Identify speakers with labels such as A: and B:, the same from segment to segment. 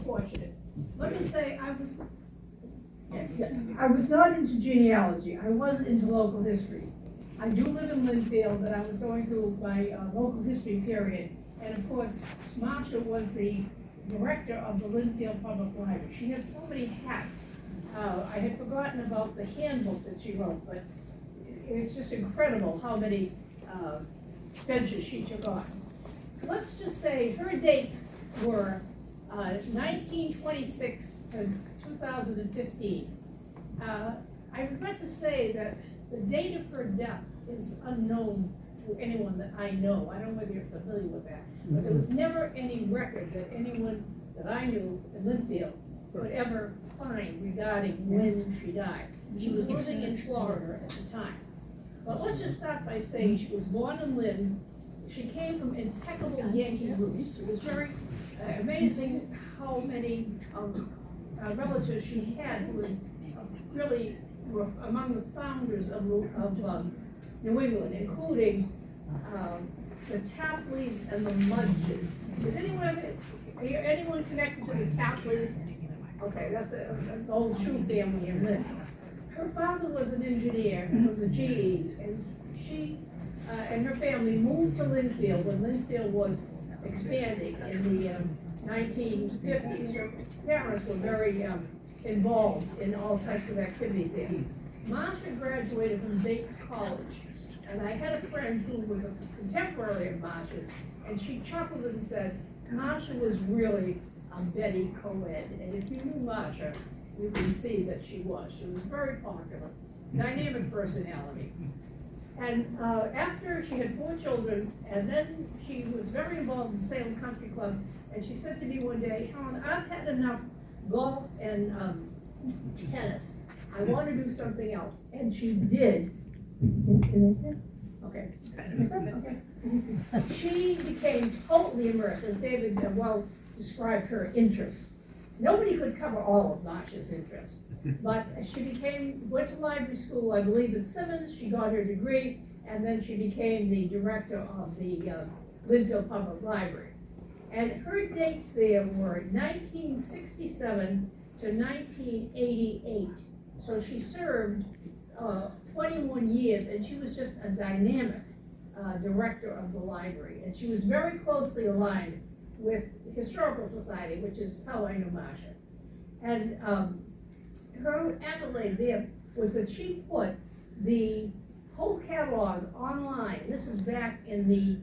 A: fortunate. Let me say, I was not into genealogy. I was into local history. I do live in Lynnfield, and I was going through my local history period. And of course, Marsha was the director of the Lynnfield Public Library. She had so many hats. I had forgotten about the handbook that she wrote, but it's just incredible how many ventures she took on. Let's just say her dates were 1926 to 2015. I regret to say that the date of her death is unknown to anyone that I know. I don't know whether you're familiar with that, but there was never any record that anyone that I knew in Lynnfield could ever find regarding when she died. She was living in Florida at the time. But let's just start by saying she was born in Lynn. She came from impeccable Yankee roots. It was very amazing how many relatives she had who really were among the founders of New England, including the Tapleys and the Mudges. Does anyone connected to the Tapleys? Okay, that's an old shoe family in Lynn. Her father was an engineer, was a GE, and she and her family moved to Lynnfield when Lynnfield was expanding in the 1950s. Her parents were very involved in all types of activities there. Marsha graduated from Bates College, and I had a friend who was a contemporary of Marsha's, and she chuckled and said, Marsha was really a Betty co-ed, and if you knew Marsha, you can see that she was. She was very popular, dynamic personality. And after she had 4 children, and then she was very involved in Salem Country Club, and she said to me one day, Helen, I've had enough golf and tennis. I want to do something else. And she did. Okay. She became totally immersed, as David well described her interests. Nobody could cover all of Marsha's interests, but she went to library school, I believe, at Simmons. She got her degree, and then she became the director of the Lynnfield Public Library. And her dates there were 1967 to 1988. So she served 21 years, and she was just a dynamic director of the library. And she was very closely aligned with the Historical Society, which is how I know Marsha. And her accolade there was that she put the whole catalog online. This is back in the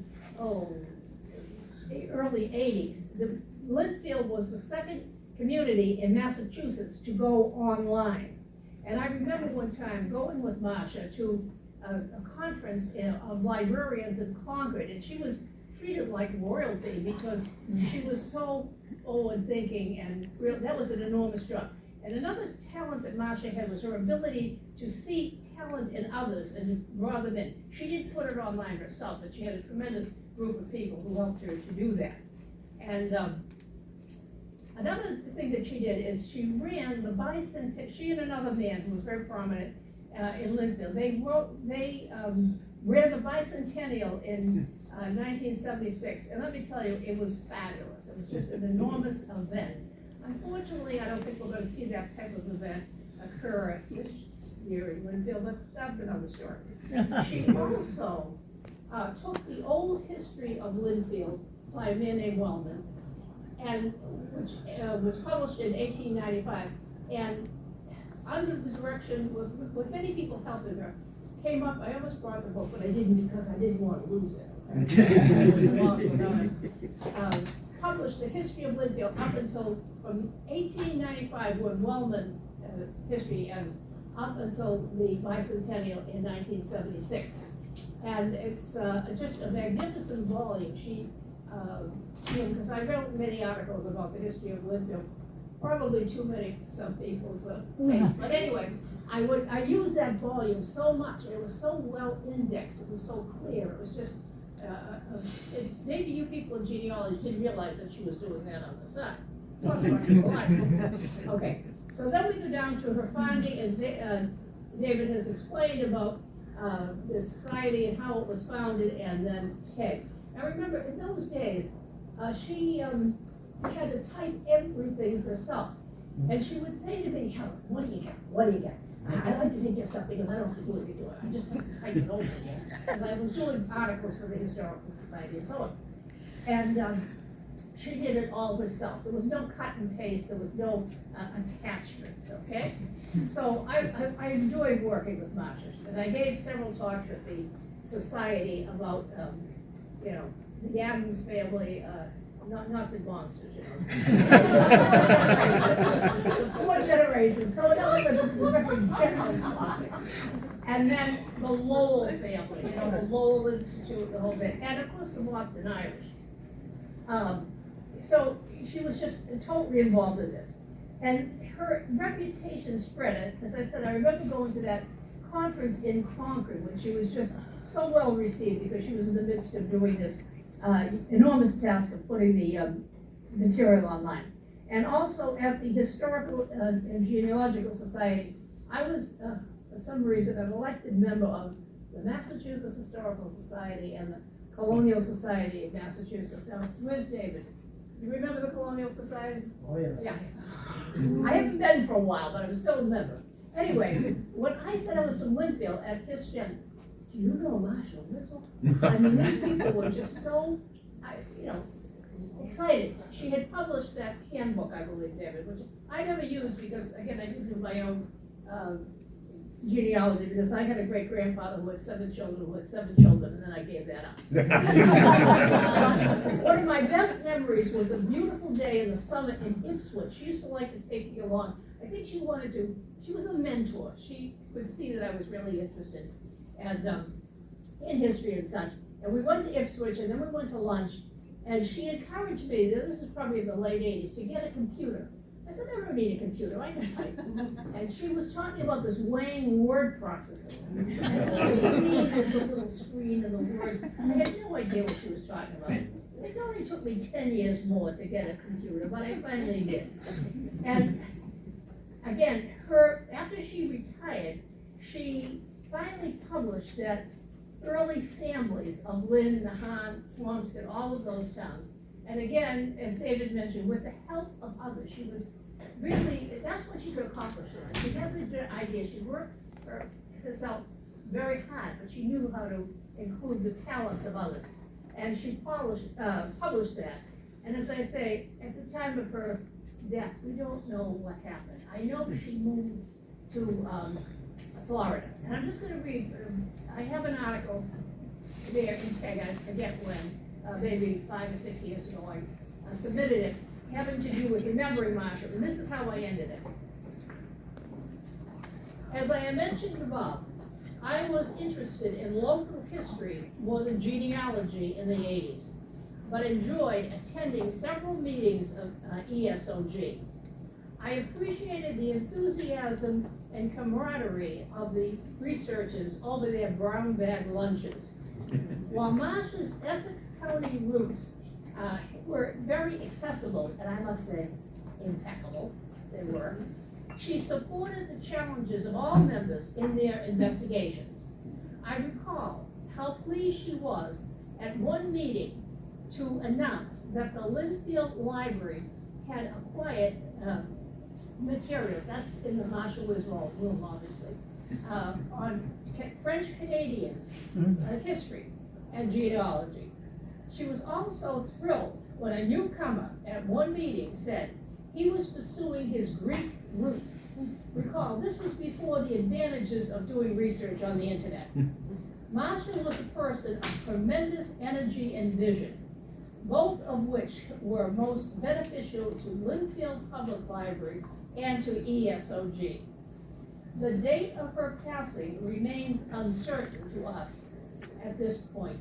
A: early 80s. The Lynnfield was the second community in Massachusetts to go online. And I remember one time going with Marsha to a conference of librarians in Concord, and she was treated like royalty because she was so old thinking, and that was an enormous job. And another talent that Marsha had was her ability to see talent in others and draw them in. She didn't put it online herself, but she had a tremendous group of people who helped her to do that. And another thing that she did is she ran the bicentennial. She and another man who was very prominent in Lynnfield. They ran the bicentennial in 1976, and let me tell you, it was fabulous. It was just an enormous event. Unfortunately, I don't think we're going to see that type of event occur this year in Lynnfield, but that's another story. She also took the old history of Lynnfield by a man named Wellman, and which was published in 1895, and under the direction, with many people helping her, came up, I almost brought the book, but I didn't because I didn't want to lose it. Published the history of Lynnfield up until, from 1895, when Wellman history ends, up until the bicentennial in 1976. And it's just a magnificent volume. Because I wrote many articles about the history of Lynnfield, probably too many for some people's taste. But anyway, I used that volume so much. It was so well indexed. It was so clear. It was just, maybe you people in genealogy didn't realize that she was doing that on the side. Plus, okay, so then we go down to her finding, as David has explained about the society and how it was founded, and then TEG. Now remember, in those days, she had to type everything herself. And she would say to me, Helen, what do you get? What do you get? I like to take your stuff because I don't have to do what you do. I just have to type it over again. Because I was doing articles for the Historical Society and so on. And she did it all herself. There was no cut and paste. There was no attachments, okay? So I enjoyed working with Marsha. And I gave several talks at the Society about, you know, the Adams family, not the monsters, you know. The 4 generations, so in other words, it's a very general topic. And then the Lowell family, you know, the Lowell Institute, the whole bit, and of course the Boston Irish. So she was just totally involved in this. And her reputation spread. As I said, I remember going to that conference in Concord when she was just so well received because she was in the midst of doing this enormous task of putting the material online. And also at the Historical and Genealogical Society, I was, for some reason, an elected member of the Massachusetts Historical Society and the Colonial Society of Massachusetts. Now, where's David? Do you remember the Colonial Society?
B: Oh, yes.
A: Yeah. I haven't been for a while, but I was still a member. Anyway, when I said I was from Linfield at this gen, do you know Marsha Wiswall? I mean, these people were just so, you know, excited. She had published that handbook, I believe, David, which I never used because, again, I didn't do my own genealogy because I had a great-grandfather who had 7 children, who had 7 children, and then I gave that up. One of my best memories was a beautiful day in the summer in Ipswich. She used to like to take me along. I think she wanted to, she was a mentor. She could see that I was really interested and in history and such. And we went to Ipswich and then we went to lunch, and she encouraged me, this is probably in the late 80s, to get a computer. I said, I don't need a computer, I can type. And she was talking about this Wang word processor. I said, what do you mean there's a little screen and the words? I had no idea what she was talking about. It only took me 10 years more to get a computer, but I finally did. And again, after she retired, she finally published that early families of Lynn, Nahan, Plumstead, all of those towns. And again, as David mentioned, with the help of others, she was really, that's what she could accomplish. She had the idea, she worked herself very hard, but she knew how to include the talents of others. And she published that. And as I say, at the time of her death, we don't know what happened. I know she moved to Florida. And I'm just going to read, I have an article there in TEG, I forget when, maybe 5 or 6 years ago, I submitted it, having to do with remembering Marsha, and this is how I ended it. As I mentioned above, I was interested in local history more than genealogy in the 80s, but enjoyed attending several meetings of ESOG. I appreciated the enthusiasm and camaraderie of the researchers over their brown bag lunches. While Marsha's Essex County roots were very accessible, and I must say impeccable, they were, she supported the challenges of all members in their investigations. I recall how pleased she was at one meeting to announce that the Linfield Library had acquired materials, that's in the Marsha Wiswall room, obviously, on French Canadians, history and genealogy. She was also thrilled when a newcomer at one meeting said he was pursuing his Greek roots. Recall, this was before the advantages of doing research on the internet. Marsha was a person of tremendous energy and vision, both of which were most beneficial to Linfield Public Library and to ESOG. The date of her passing remains uncertain to us at this point.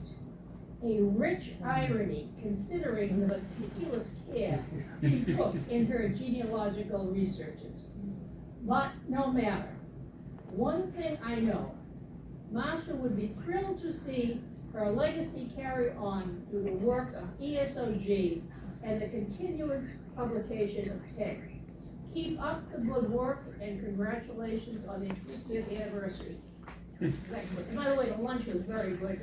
A: A rich irony considering the meticulous care she took in her genealogical researches. But no matter, one thing I know, Marsha would be thrilled to see her legacy carry on through the work of ESOG and the continuing publication of TEG. Keep up the good work and congratulations on the 50th anniversary. And by the way, the lunch was very good.